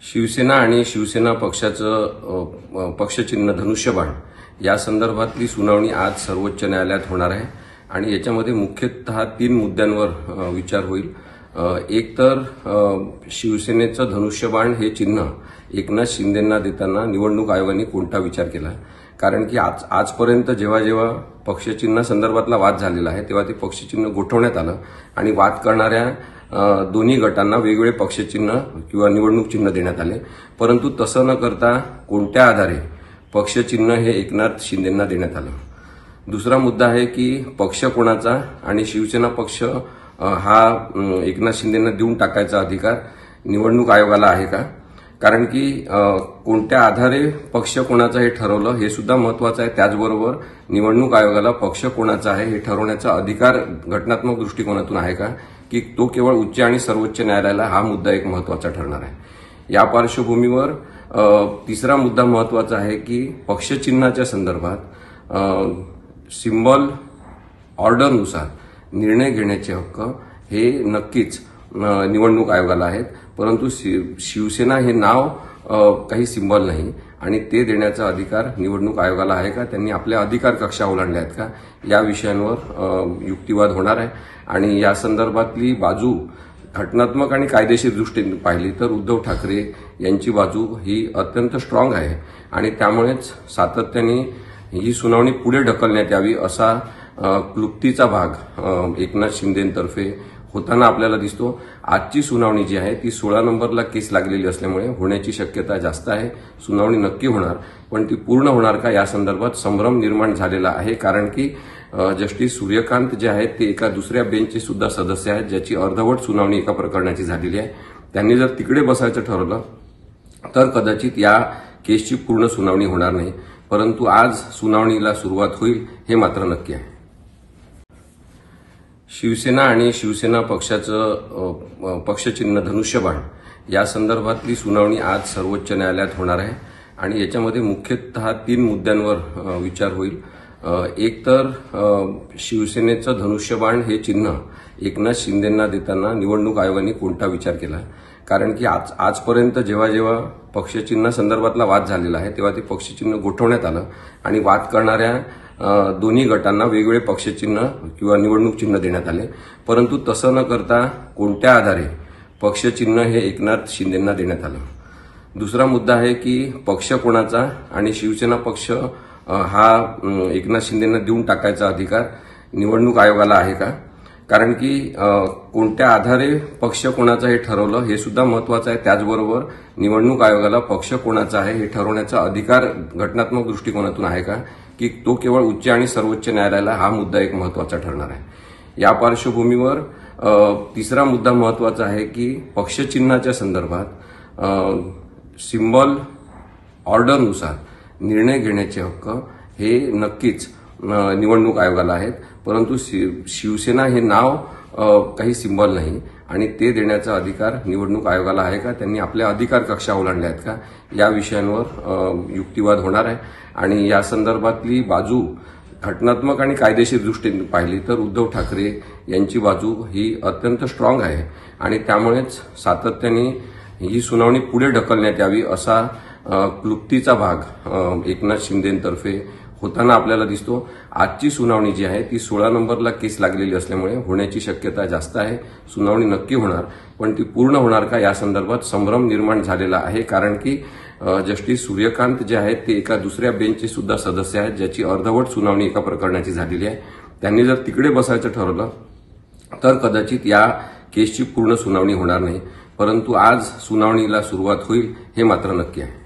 शिवसेना आणि शिवसेना पक्षाचं पक्षचिन्ह धनुष्यबाण या संदर्भातली सुनावणी आज सर्वोच्च न्यायालयात होणार आहे आणि याच्यामध्ये मुख्यतः 3 मुद्द्यांवर विचार होईल। एक तर शिवसेनेचं धनुष्यबाण हे चिन्ह एकनाथ शिंदेंना देताना निवडणूक आयोगाने कोणता विचार केला, कारण की आजपर्यंत जेव्हा पक्षचिन्ह संदर्भातला वाद झालेला आहे तेव्हा ते पक्षचिन्ह गोठवण्यात आलं आणि वाद करणाऱ्या दोन्ही गटांना वेगवेगळे पक्षचिन्ह किंवा निवडणूक चिन्ह देण्यात आले, परंतु तसं न करता कोणत्या आधारे पक्षचिन्ह हे एकनाथ शिंदेंना देण्यात आलं। दुसरा मुद्दा आहे की पक्ष कोणाचा आणि शिवसेना पक्ष हा एकनाथ शिंदेंना देऊन टाकायचा अधिकार निवडणूक आयोगाला आहे का, कारण की कोणत्या आधारे पक्ष कोणाचा हे ठरवलं हे सुद्धा महत्वाचं आहे। त्याचबरोबर निवडणूक आयोगाला पक्ष कोणाचा आहे हे ठरवण्याचा अधिकार घटनात्मक दृष्टिकोनातून आहे का, की तो केवळ उच्च आणि सर्वोच्च न्यायालयाला, हा मुद्दा एक महत्वाचा ठरणार आहे। या पार्श्वभूमीवर तिसरा मुद्दा महत्वाचा आहे की पक्षचिन्हाच्या संदर्भात सिंबल ऑर्डरनुसार निर्णय घेण्याचे हक्क हे नक्कीच निवडणूक आयोगाला आहेत, परंतु शिवसेना हे नाव काही सिंबल नाही आणि ते देण्याचा अधिकार निवडणूक आयोगाला आहे का, त्यांनी आपल्या अधिकार कक्षा ओलांडल्या आहेत का, या विषयांवर युक्तिवाद होणार आहे। आणि या संदर्भातली बाजू घटनात्मक आणि कायदेशीर दृष्टीने पाहिली तर उद्धव ठाकरे यांची बाजू ही अत्यंत स्ट्रॉंग आहे आणि त्यामुळेच सातत्याने ही सुनावणी पुढे ढकलण्यात यावी असा क्लुप्तीचा भाग एकनाथ शिंदेंतर्फे होताना आपल्याला दिसतो। आजची सुनावणी जी आहे ती 16 नंबरला केस लागलेली असल्यामुळे होण्याची शक्यता जास्त आहे। सुनावणी नक्की होणार, पण ती पूर्ण होणार का या संदर्भात संभ्रम निर्माण झालेला आहे, कारण की जस्टिस सूर्यकांत जे आहेत ते एका दुसऱ्या बेंचचे सुद्धा सदस्य आहेत, ज्याची अर्धवट सुनावणी एका प्रकरणाची झालेली आहे। त्यांनी जर तिकडे बसायचं ठरवलं तर कदाचित या केसची पूर्ण सुनावणी होणार नाही, परंतु आज सुनावणीला सुरुवात होईल हे मात्र नक्की आहे। शिवसेना आणि शिवसेना पक्षाचं पक्षचिन्ह धनुष्यबाण या संदर्भातली सुनावणी आज सर्वोच्च न्यायालयात होणार आहे आणि याच्यामध्ये मुख्यतः 3 मुद्द्यांवर विचार होईल। एक तर शिवसेनेचं धनुष्यबाण हे चिन्ह एकनाथ शिंदेंना देताना निवडणूक आयोगाने कोणता विचार केला, कारण की आजपर्यंत जेव्हा पक्षचिन्ह संदर्भातला वाद झालेला आहे तेव्हा ते पक्षचिन्ह गोठवण्यात आलं आणि वाद करणाऱ्या दोन्ही गटांना वेगवेगळे पक्षचिन्ह किंवा निवडणूक चिन्ह देण्यात आले, परंतु तसं न करता कोणत्या आधारे पक्षचिन्ह हे एकनाथ शिंदेंना देण्यात आलं। दुसरा मुद्दा आहे की पक्ष कोणाचा आणि शिवसेना पक्ष हा एकनाथ शिंदेंना देऊन टाकायचा अधिकार निवडणूक आयोगाला आहे का, कारण की कोणत्या आधारे पक्ष कोणाचा हे ठरवलं हे सुद्धा महत्वाचं आहे। त्याचबरोबर निवडणूक आयोगाला पक्ष कोणाचा आहे हे ठरवण्याचा अधिकार घटनात्मक दृष्टिकोनातून आहे का, की तो केवळ उच्च आणि सर्वोच्च न्यायालयाला, हा मुद्दा एक महत्वाचा ठरणार आहे। या पार्श्वभूमीवर तिसरा मुद्दा महत्वाचा आहे की पक्षचिन्हाच्या संदर्भात सिंबल ऑर्डरनुसार निर्णय घेण्याचे हक्क हे नक्कीच निवडणूक आयोगाला आहेत, परंतु शिवसेना हे नाव काही सिंबल नाही आणि ते देण्याचा अधिकार निवडणूक आयोगाला आहे का, त्यांनी आपल्या अधिकार कक्षा ओलांडल्या आहेत का, या विषयांवर युक्तिवाद होणार आहे। आणि या संदर्भातली बाजू घटनात्मक आणि कायदेशीर दृष्टीने पाहिली तर उद्धव ठाकरे यांची बाजू ही अत्यंत स्ट्रॉंग आहे आणि त्यामुळेच सातत्याने ही सुनावणी पुढे ढकलण्यात यावी असा क्लुप्तीचा भाग एकनाथ शिंदेंतर्फे होताना आपल्याला दिसतो। आजची सुनावणी जी आहे ती 16 नंबरला केस लागलेली असल्यामुळे होण्याची शक्यता जास्त आहे। सुनावणी नक्की होणार, पण ती पूर्ण होणार का या संदर्भात संभ्रम निर्माण झालेला आहे, कारण की जस्टिस सूर्यकांत जे आहेत ते एका दुसऱ्या बेंचचे सुद्धा सदस्य आहेत, ज्याची अर्धवट सुनावणी एका प्रकरणाची झालेली आहे। त्यांनी जर तिकडे बसायचं ठरवलं तर कदाचित या केसची पूर्ण सुनावणी होणार नाही, परंतु आज सुनावणीला सुरुवात होईल हे मात्र नक्की आहे।